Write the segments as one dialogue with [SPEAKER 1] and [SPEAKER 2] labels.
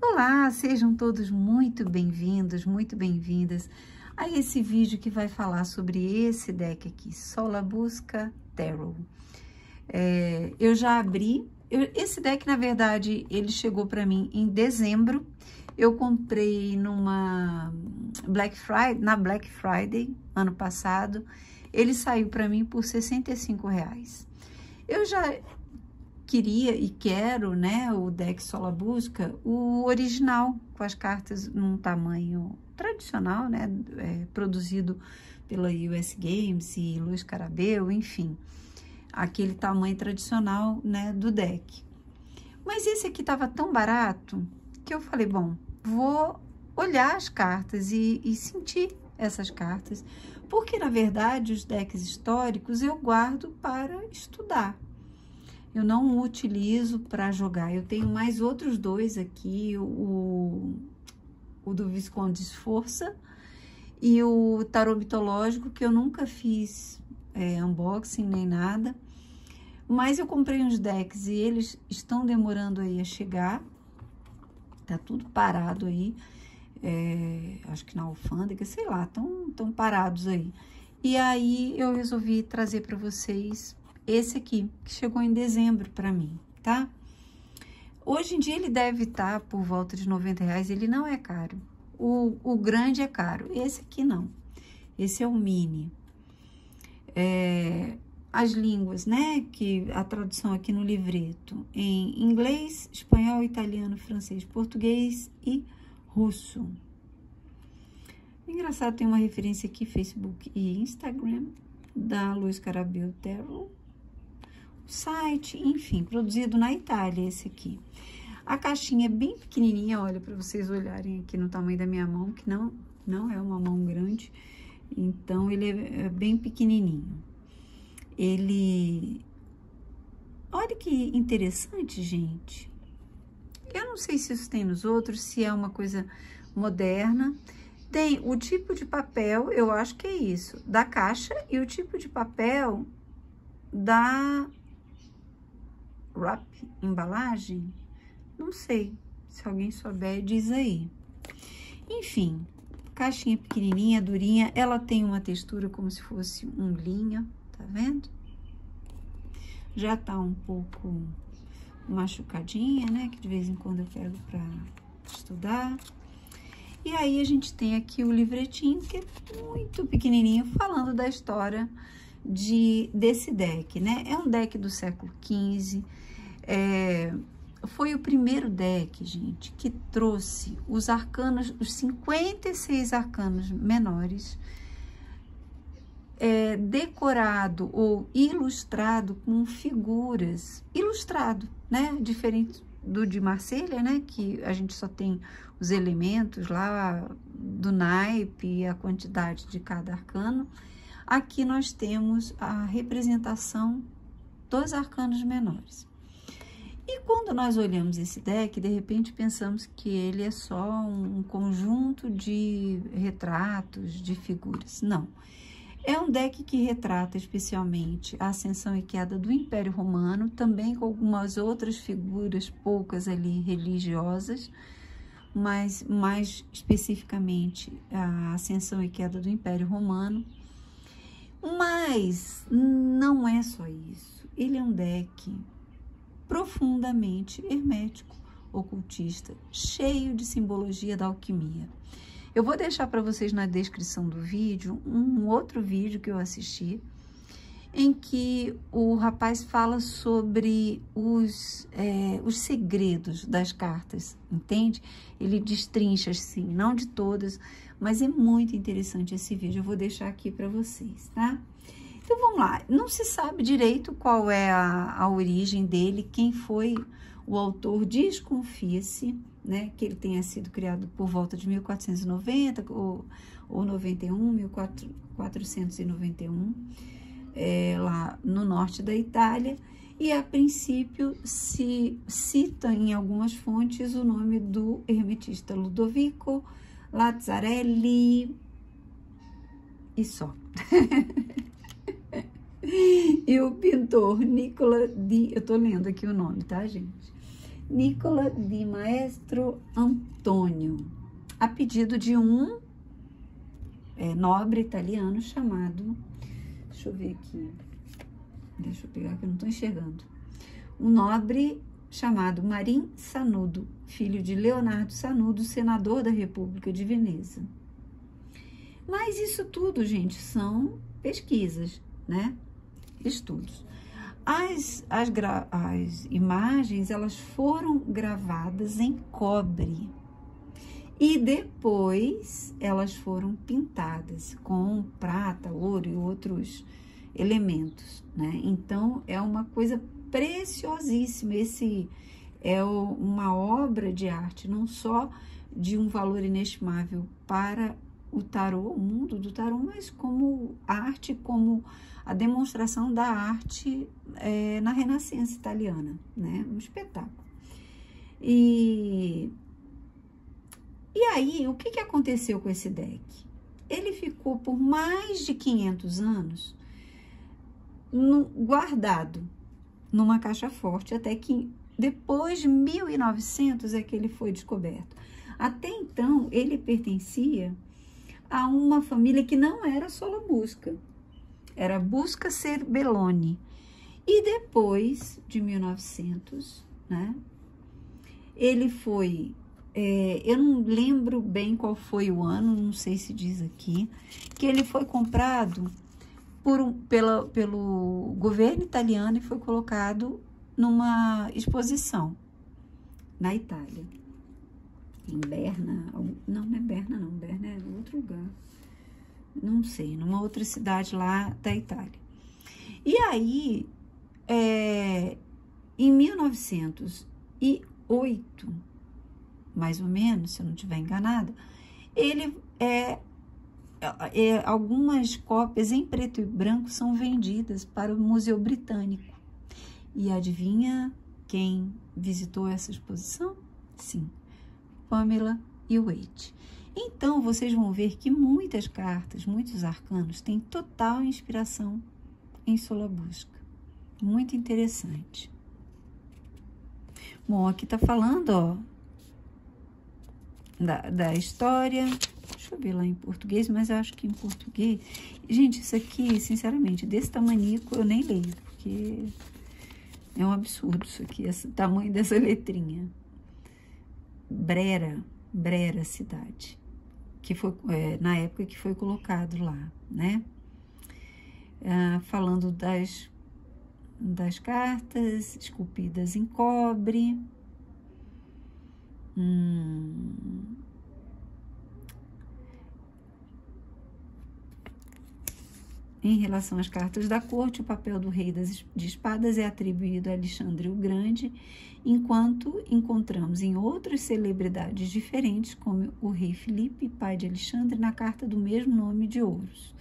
[SPEAKER 1] Olá, sejam todos muito bem-vindos, muito bem-vindas a esse vídeo que vai falar sobre esse deck aqui, Solabusca Tarot. Eu já abri, esse deck na verdade ele chegou para mim em dezembro, eu comprei na Black Friday ano passado, ele saiu para mim por R$65. Eu já queria e quero, né, o deck Solabusca, o original, com as cartas num tamanho tradicional, né, produzido pela US Games e Luiz Carabeu, enfim, aquele tamanho tradicional, né, do deck. Mas esse aqui tava tão barato que eu falei, bom, vou olhar as cartas e sentir essas cartas, porque na verdade os decks históricos eu guardo para estudar. Eu não o utilizo para jogar. Eu tenho mais outros dois aqui, o do Visconde Sforza e o Tarô Mitológico, que eu nunca fiz unboxing nem nada. Mas eu comprei uns decks e eles estão demorando aí a chegar. Tá tudo parado aí. Acho que na alfândega, sei lá, tão parados aí. E aí eu resolvi trazer para vocês esse aqui, que chegou em dezembro para mim, tá? Hoje em dia ele deve estar por volta de R$90, ele não é caro. O grande é caro, esse aqui não. Esse é o mini. As línguas, né, que a tradução aqui no livreto, em inglês, espanhol, italiano, francês, português e russo. Engraçado, tem uma referência aqui, Facebook e Instagram, da Luiz Carabeu Tarot. Site, enfim, produzido na Itália esse aqui. A caixinha é bem pequenininha, olha, para vocês olharem aqui no tamanho da minha mão, que não é uma mão grande, então ele é bem pequenininho. Olha que interessante, gente. Eu não sei se isso tem nos outros, se é uma coisa moderna. Tem o tipo de papel, eu acho que é isso, da caixa, e o tipo de papel da wrap, embalagem, não sei, se alguém souber, diz aí. Enfim, caixinha pequenininha, durinha, ela tem uma textura como se fosse um linho, tá vendo? Já tá um pouco machucadinha, né, que de vez em quando eu pego pra estudar. E aí a gente tem aqui o livretinho, que é muito pequenininho, falando da história desse deck, né? É um deck do século XV, foi o primeiro deck, gente, que trouxe os arcanos, os 56 arcanos menores, decorado ou ilustrado com figuras, ilustrado, né? Diferente do de Marselha, né? Que a gente só tem os elementos lá do naipe e a quantidade de cada arcano. Aqui nós temos a representação dos arcanos menores. E quando nós olhamos esse deck, de repente pensamos que ele é só um conjunto de retratos, de figuras. Não. É um deck que retrata especialmente a ascensão e queda do Império Romano, também com algumas outras figuras, poucas ali religiosas, mas mais especificamente a ascensão e queda do Império Romano. Mas não é só isso, ele é um deck profundamente hermético, ocultista, cheio de simbologia da alquimia. Eu vou deixar para vocês na descrição do vídeo um outro vídeo que eu assisti, em que o rapaz fala sobre os segredos das cartas, entende? Ele destrincha, assim, não de todas, mas é muito interessante esse vídeo. Eu vou deixar aqui para vocês, tá? Então, vamos lá. Não se sabe direito qual é a origem dele, quem foi o autor. Desconfia-se, né, que ele tenha sido criado por volta de 1490 ou 91, 1491, lá no norte da Itália. E, a princípio, se cita em algumas fontes o nome do hermetista Ludovico Lazzarelli e só. E o pintor Nicola di... Eu tô lendo aqui o nome, tá, gente? Nicola di Maestro Antônio, a pedido de um nobre italiano chamado, deixa eu ver aqui, deixa eu pegar que eu não estou enxergando, um nobre chamado Marin Sanudo, filho de Leonardo Sanudo, senador da República de Veneza. Mas isso tudo, gente, são pesquisas, né? Estudos. As imagens, elas foram gravadas em cobre e depois elas foram pintadas com prata, ouro e outros elementos, né? Então, é uma coisa preciosíssima. Esse é uma obra de arte, não só de um valor inestimável para o tarô, o mundo do tarô, mas como arte, como a demonstração da arte na Renascença italiana, né? Um espetáculo. E aí, o que aconteceu com esse deck? Ele ficou por mais de 500 anos guardado numa caixa forte, até que depois de 1900 é que ele foi descoberto. Até então, ele pertencia a uma família que não era Solabusca, era Busca Serbelloni. E depois de 1900, né, ele foi, eu não lembro bem qual foi o ano, não sei se diz aqui, que ele foi comprado pelo governo italiano e foi colocado numa exposição na Itália. Em Berna, não é Berna não, Berna é outro lugar, não sei, numa outra cidade lá da Itália. E aí, em 1908, mais ou menos, se eu não estiver enganada, ele algumas cópias em preto e branco são vendidas para o Museu Britânico. E adivinha quem visitou essa exposição? Sim, Pamela Hewitt. Então, vocês vão ver que muitas cartas, muitos arcanos, têm total inspiração em Solabusca. Muito interessante. Bom, aqui tá falando, ó, da história. Deixa eu ver lá em português, mas eu acho que em português... Gente, isso aqui, sinceramente, desse tamanico eu nem leio, porque é um absurdo isso aqui, esse tamanho dessa letrinha. Brera cidade, que foi na época que foi colocado lá, né? Falando das cartas esculpidas em cobre. Em relação às cartas da corte, o papel do rei de espadas é atribuído a Alexandre o Grande, enquanto encontramos em outras celebridades diferentes, como o rei Filipe, pai de Alexandre, na carta do mesmo nome de ouros.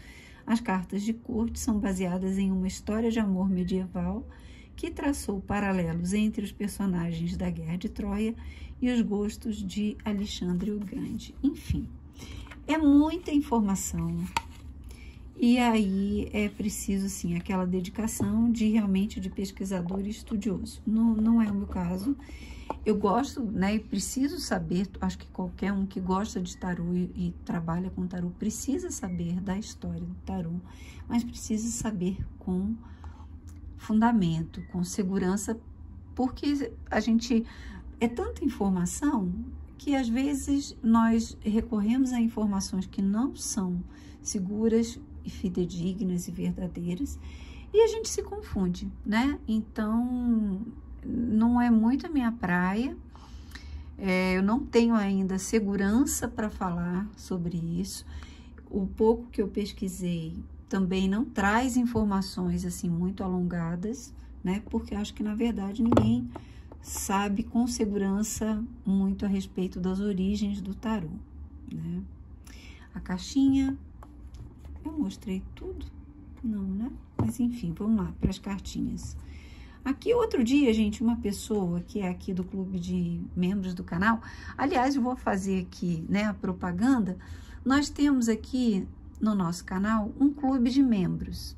[SPEAKER 1] As cartas de corte são baseadas em uma história de amor medieval que traçou paralelos entre os personagens da Guerra de Troia e os gostos de Alexandre o Grande. Enfim, é muita informação. E aí é preciso, assim, aquela dedicação realmente de pesquisador e estudioso. Não é o meu caso. Eu gosto, né, e preciso saber, acho que qualquer um que gosta de tarô e trabalha com tarô precisa saber da história do tarô, mas precisa saber com fundamento, com segurança, porque a gente... É tanta informação que às vezes nós recorremos a informações que não são seguras, fidedignas e verdadeiras, e a gente se confunde, né? Então, não é muito a minha praia, eu não tenho ainda segurança para falar sobre isso. O pouco que eu pesquisei também não traz informações assim muito alongadas, né? Porque eu acho que, na verdade, ninguém sabe com segurança muito a respeito das origens do tarô, né? A caixinha... Eu mostrei tudo? Não, né? Mas enfim, vamos lá para as cartinhas. Aqui, outro dia, gente, uma pessoa que é aqui do clube de membros do canal, aliás, eu vou fazer aqui, né, a propaganda. Nós temos aqui no nosso canal um clube de membros.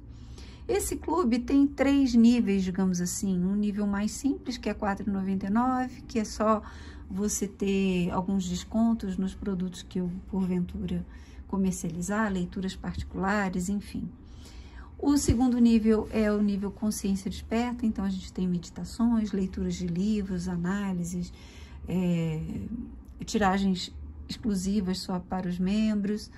[SPEAKER 1] Esse clube tem 3 níveis, digamos assim. Um nível mais simples, que é R$ 4,99, que é só você ter alguns descontos nos produtos que eu, porventura, comercializar, leituras particulares, enfim. O segundo nível é o nível consciência desperta, então a gente tem meditações, leituras de livros, análises, tiragens exclusivas só para os membros.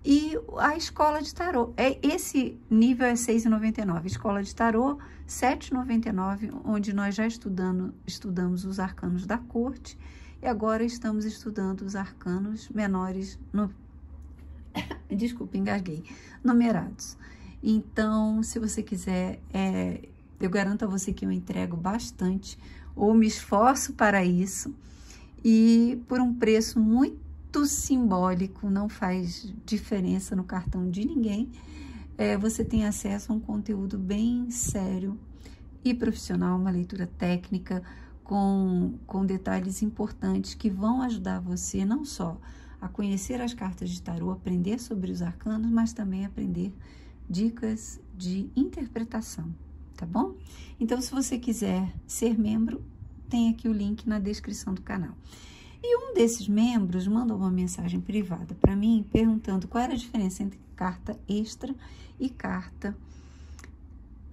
[SPEAKER 1] E a escola de tarô, esse nível é R$ 6,99, escola de tarô R$ 7,99, onde nós já estudamos os arcanos da corte, e agora estamos estudando os arcanos menores, desculpa, engasguei, numerados. Então, se você quiser, eu garanto a você que eu entrego bastante, ou me esforço para isso, e por um preço muito simbólico, não faz diferença no cartão de ninguém, você tem acesso a um conteúdo bem sério e profissional, uma leitura técnica com detalhes importantes que vão ajudar você não só a conhecer as cartas de tarô, aprender sobre os arcanos, mas também aprender dicas de interpretação, tá bom? Então, se você quiser ser membro, tem aqui o link na descrição do canal. E um desses membros mandou uma mensagem privada para mim, perguntando qual era a diferença entre carta extra e carta,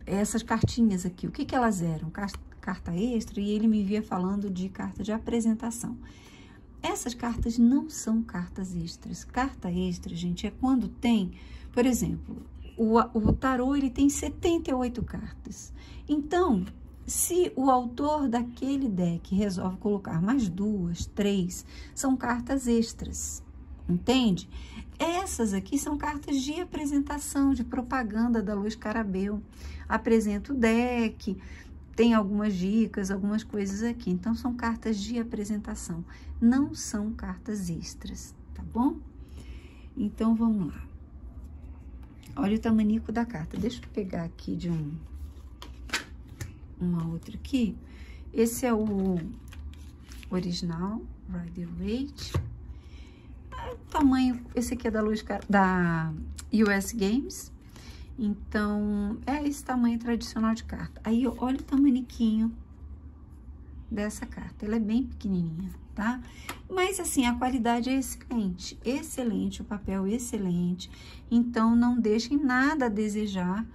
[SPEAKER 1] essas cartinhas aqui, o que elas eram, carta extra, e ele me via falando de carta de apresentação. Essas cartas não são cartas extras. Carta extra, gente, é quando tem, por exemplo, o tarô, ele tem 78 cartas. Então, se o autor daquele deck resolve colocar mais 2, 3, são cartas extras, entende? Essas aqui são cartas de apresentação, de propaganda da Luz Carabel. Apresenta o deck, tem algumas dicas, algumas coisas aqui. Então, são cartas de apresentação, não são cartas extras, tá bom? Então, vamos lá. Olha o tamanico da carta. Deixa eu pegar aqui de uma outra aqui. Esse é o original, Rider-Waite. Tamanho, esse aqui é da US Games. Então, é esse tamanho tradicional de carta. Aí, olha o tamaniquinho dessa carta. Ela é bem pequenininha, tá? Mas, assim, a qualidade é excelente. Excelente, o papel é excelente. Então, não deixem nada a desejar.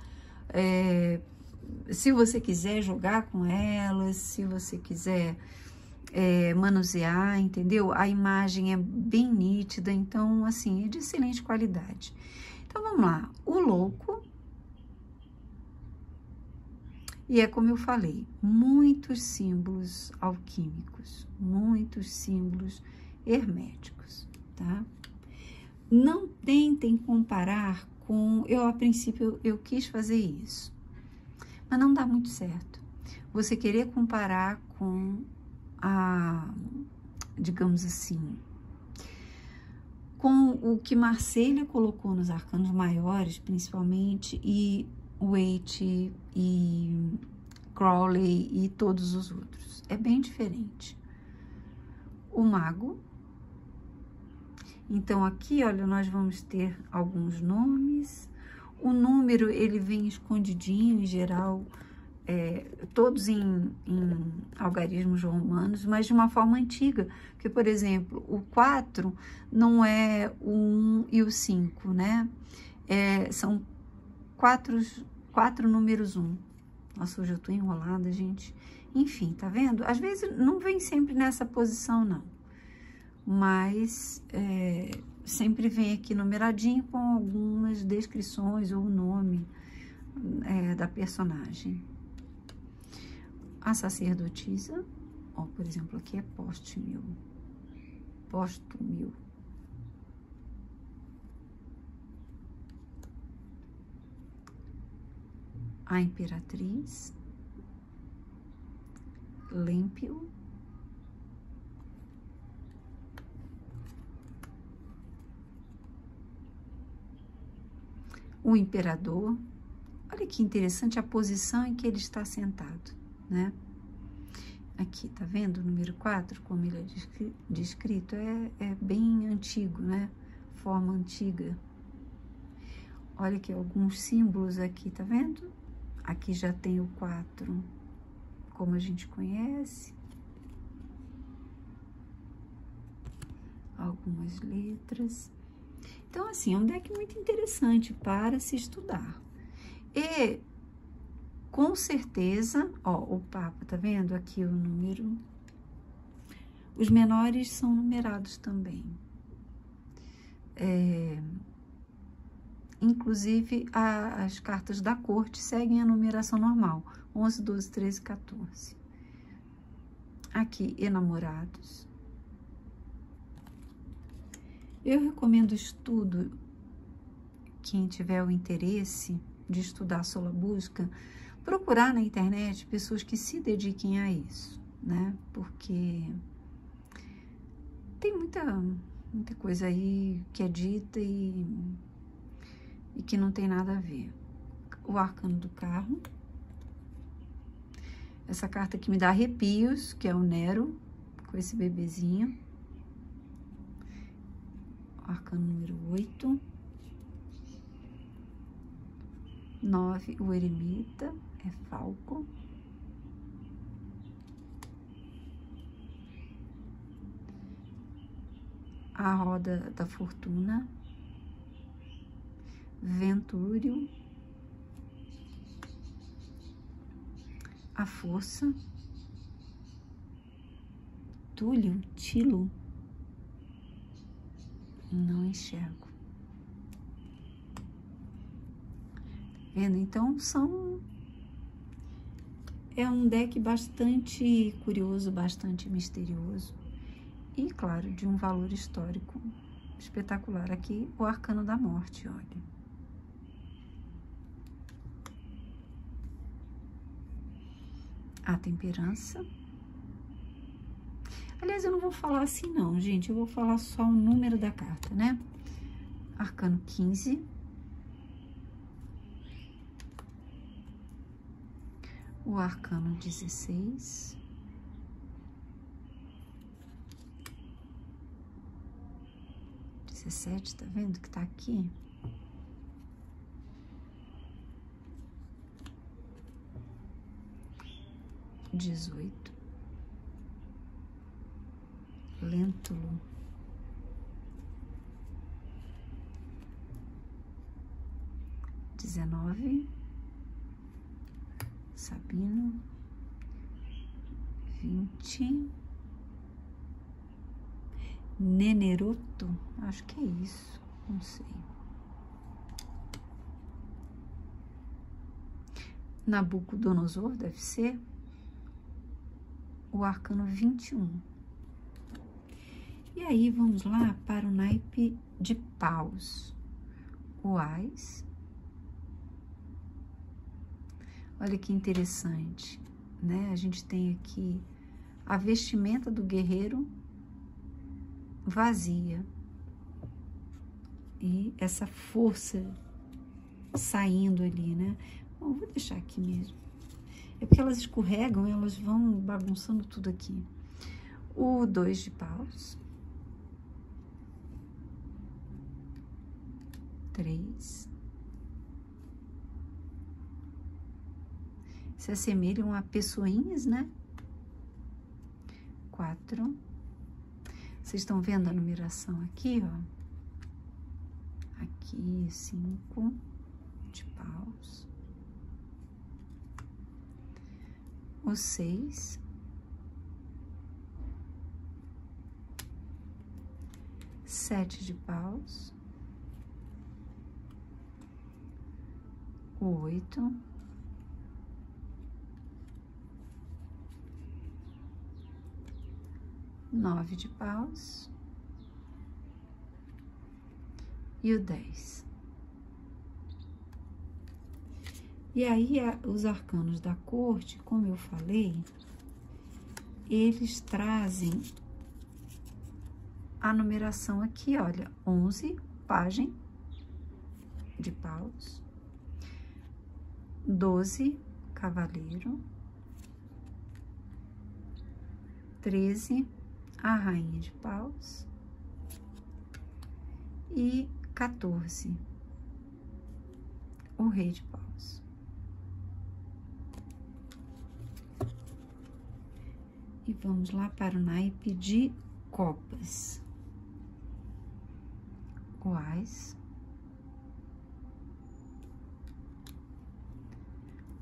[SPEAKER 1] Se você quiser jogar com elas, se você quiser manusear, entendeu? A imagem é bem nítida, então, assim, é de excelente qualidade. Então, vamos lá. O louco. E é como eu falei, muitos símbolos alquímicos, muitos símbolos herméticos, tá? Não tentem comparar com... a princípio, eu quis fazer isso, mas não dá muito certo. Você querer comparar com digamos assim, com o que Marselha colocou nos arcanos maiores, principalmente, e Waite e Crowley e todos os outros. É bem diferente. O mago. Então, aqui, olha, nós vamos ter alguns nomes. O número, ele vem escondidinho, em geral, todos em algarismos romanos, mas de uma forma antiga. Porque, por exemplo, o 4 não é o 1 e o 5, né? São quatro números 1. Nossa, hoje eu tô enrolada, gente. Enfim, tá vendo? Às vezes não vem sempre nessa posição, não. Mas sempre vem aqui numeradinho com algumas descrições ou o nome da personagem. A sacerdotisa, ó, por exemplo, aqui é póstumio. A imperatriz, Lêmpio, o imperador. Olha que interessante a posição em que ele está sentado, né? Aqui, tá vendo o número 4, como ele é descrito? É bem antigo, né? Forma antiga. Olha aqui alguns símbolos aqui, tá vendo? Aqui já tem o 4, como a gente conhece. Algumas letras. Então, assim, é um deck muito interessante para se estudar. E, com certeza, ó, o Papa, tá vendo? Aqui o número. Os menores são numerados também. Inclusive, as cartas da corte seguem a numeração normal. 11, 12, 13, 14. Aqui, enamorados. Eu recomendo o estudo, quem tiver o interesse de estudar Solabusca, procurar na internet pessoas que se dediquem a isso, né? Porque tem muita coisa aí que é dita e que não tem nada a ver. O arcano do carro. Essa carta aqui me dá arrepios, que é o Nero, com esse bebezinho. Arcano número 8. 9, o eremita, é Falco. A roda da fortuna. Ventúrio. A força. Túlio, Tilo. Não enxergo. Vendo? Então, é um deck bastante curioso, bastante misterioso. E, claro, de um valor histórico espetacular. Aqui, o arcano da morte, olha. A temperança. Aliás, eu não vou falar assim não, gente. Eu vou falar só o número da carta, né? Arcano 15. O arcano 16. Tá vendo que tá aqui? (18). Lêntulo. 19. Sabino. 20. Neneroto, acho que é isso, não sei. Nabucodonosor, deve ser. O arcano 21. E aí, vamos lá para o naipe de paus. O ás. Olha que interessante, né? A gente tem aqui a vestimenta do guerreiro vazia. E essa força saindo ali, né? Bom, vou deixar aqui mesmo. É porque elas escorregam, elas vão bagunçando tudo aqui. O 2 de paus. 3. Se assemelham a pessoinhas, né? 4. Vocês estão vendo a numeração aqui, ó? Aqui, 5 de paus. O 6. 7 de paus. O 8. 9 de paus. E o 10. E aí, os arcanos da corte, como eu falei, eles trazem a numeração aqui, olha, 11, pajem de paus, 12, cavaleiro, 13, a rainha de paus, e 14, o rei de paus. E vamos lá para o naipe de copas. O ás,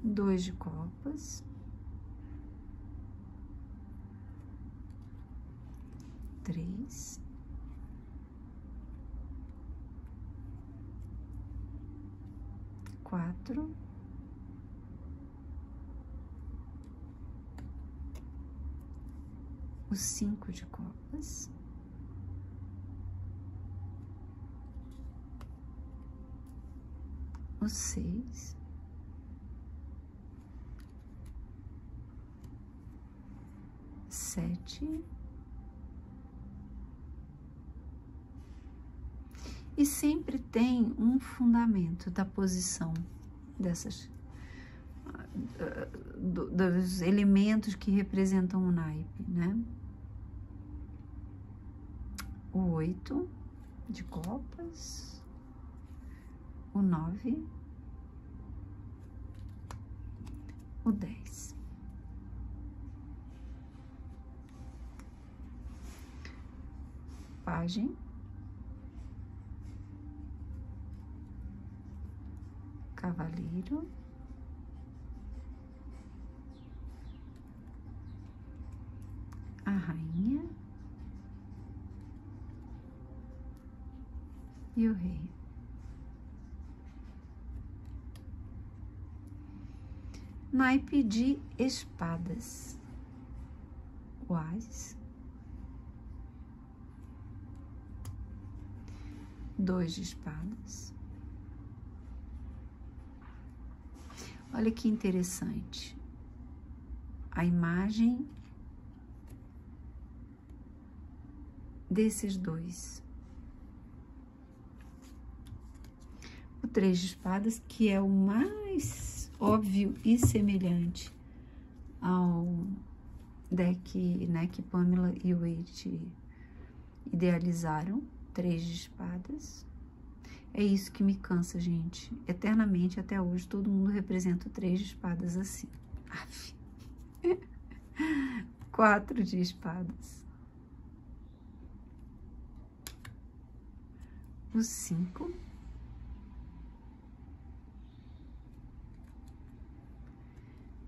[SPEAKER 1] 2 de copas, 3, 4, o 5 de copas, o 6, sete, e sempre tem um fundamento da posição dessas, dos elementos que representam o naipe, né? O 8 de copas, o 9, o 10. Pajem, cavaleiro, a rainha e o rei. Naipe de espadas, o ás, 2 de espadas. Olha que interessante, a imagem desses dois. O 3 de espadas, que é o mais óbvio e semelhante ao deck, né, que Pamela e Wade idealizaram, 3 de espadas. É isso que me cansa, gente. Eternamente, até hoje, todo mundo representa o 3 de espadas assim. 4 de espadas. O 5.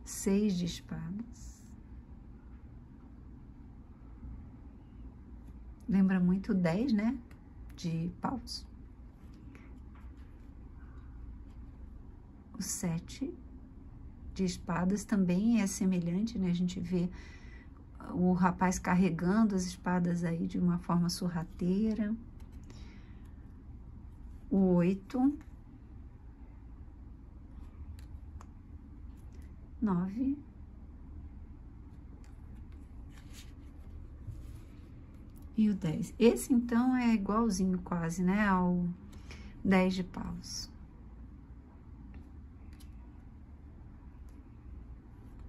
[SPEAKER 1] Seis de espadas. Lembra muito o 10, né? De paus. O 7 de espadas também é semelhante, né? A gente vê o rapaz carregando as espadas aí de uma forma sorrateira. O 8. 9. E o 10. Esse, então, é igualzinho quase, né? Ao 10 de paus.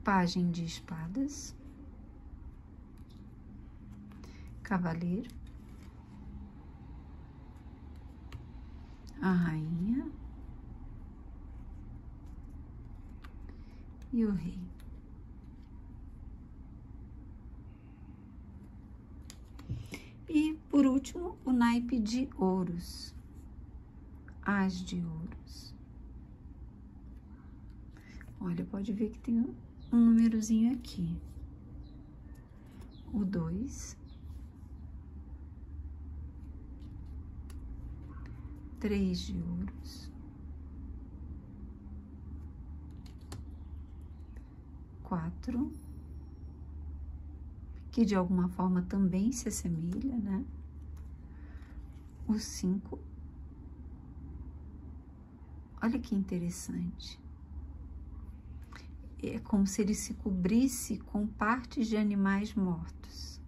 [SPEAKER 1] Pajem de espadas, cavaleiro, a rainha e o rei. E, por último, o naipe de ouros, as de ouros. Olha, pode ver que tem um númerozinho aqui. O 2, 3 de ouros, 4, que de alguma forma também se assemelha, né? O 5. Olha que interessante. É como se ele se cobrisse com partes de animais mortos.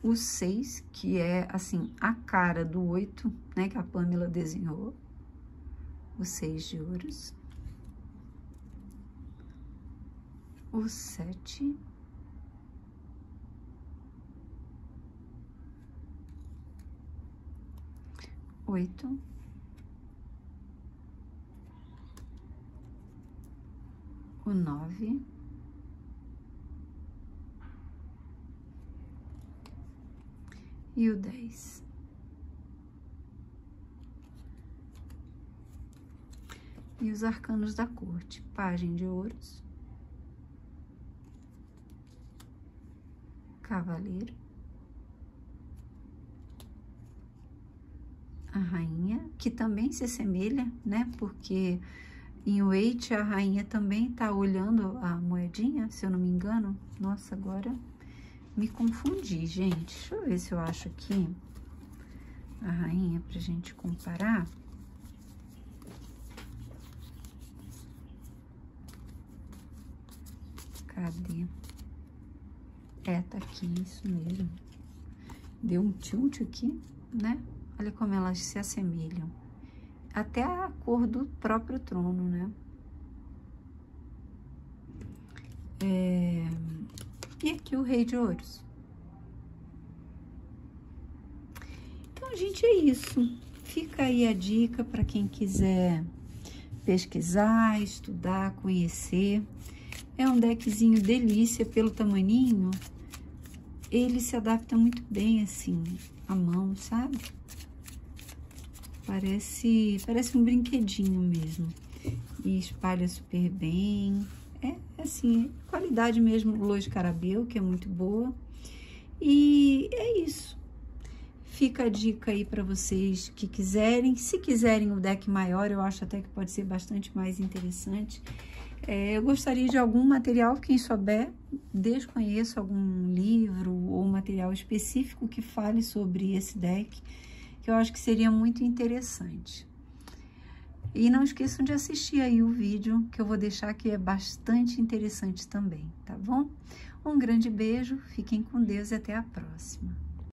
[SPEAKER 1] O 6, que é, assim, a cara do 8, né, que a Pamela desenhou. O 6 de ouros. O 7. 8, 9, e o 10. E os arcanos da corte: Pajem de ouros, Cavaleiro, a rainha, que também se assemelha, né? Porque em Waite a rainha também tá olhando a moedinha, se eu não me engano. Nossa, agora me confundi, gente. Deixa eu ver se eu acho aqui a rainha pra gente comparar. Cadê? Tá aqui, isso mesmo. Deu um tilt aqui, né? Olha como elas se assemelham. Até a cor do próprio trono, né? E aqui o Rei de Ouros. Então, gente, é isso. Fica aí a dica para quem quiser pesquisar, estudar, conhecer. É um deckzinho delícia pelo tamaninho. Ele se adapta muito bem, assim, à mão, sabe? Parece um brinquedinho mesmo. E espalha super bem. É, assim, qualidade mesmo, Luz Carabel, que é muito boa. E é isso. Fica a dica aí para vocês que quiserem. Se quiserem o deck maior, eu acho até que pode ser bastante mais interessante. Eu gostaria de algum material, quem souber, desconheço algum livro ou material específico que fale sobre esse deck, que eu acho que seria muito interessante. E não esqueçam de assistir aí o vídeo, que eu vou deixar, que é bastante interessante também, tá bom? Um grande beijo, fiquem com Deus e até a próxima.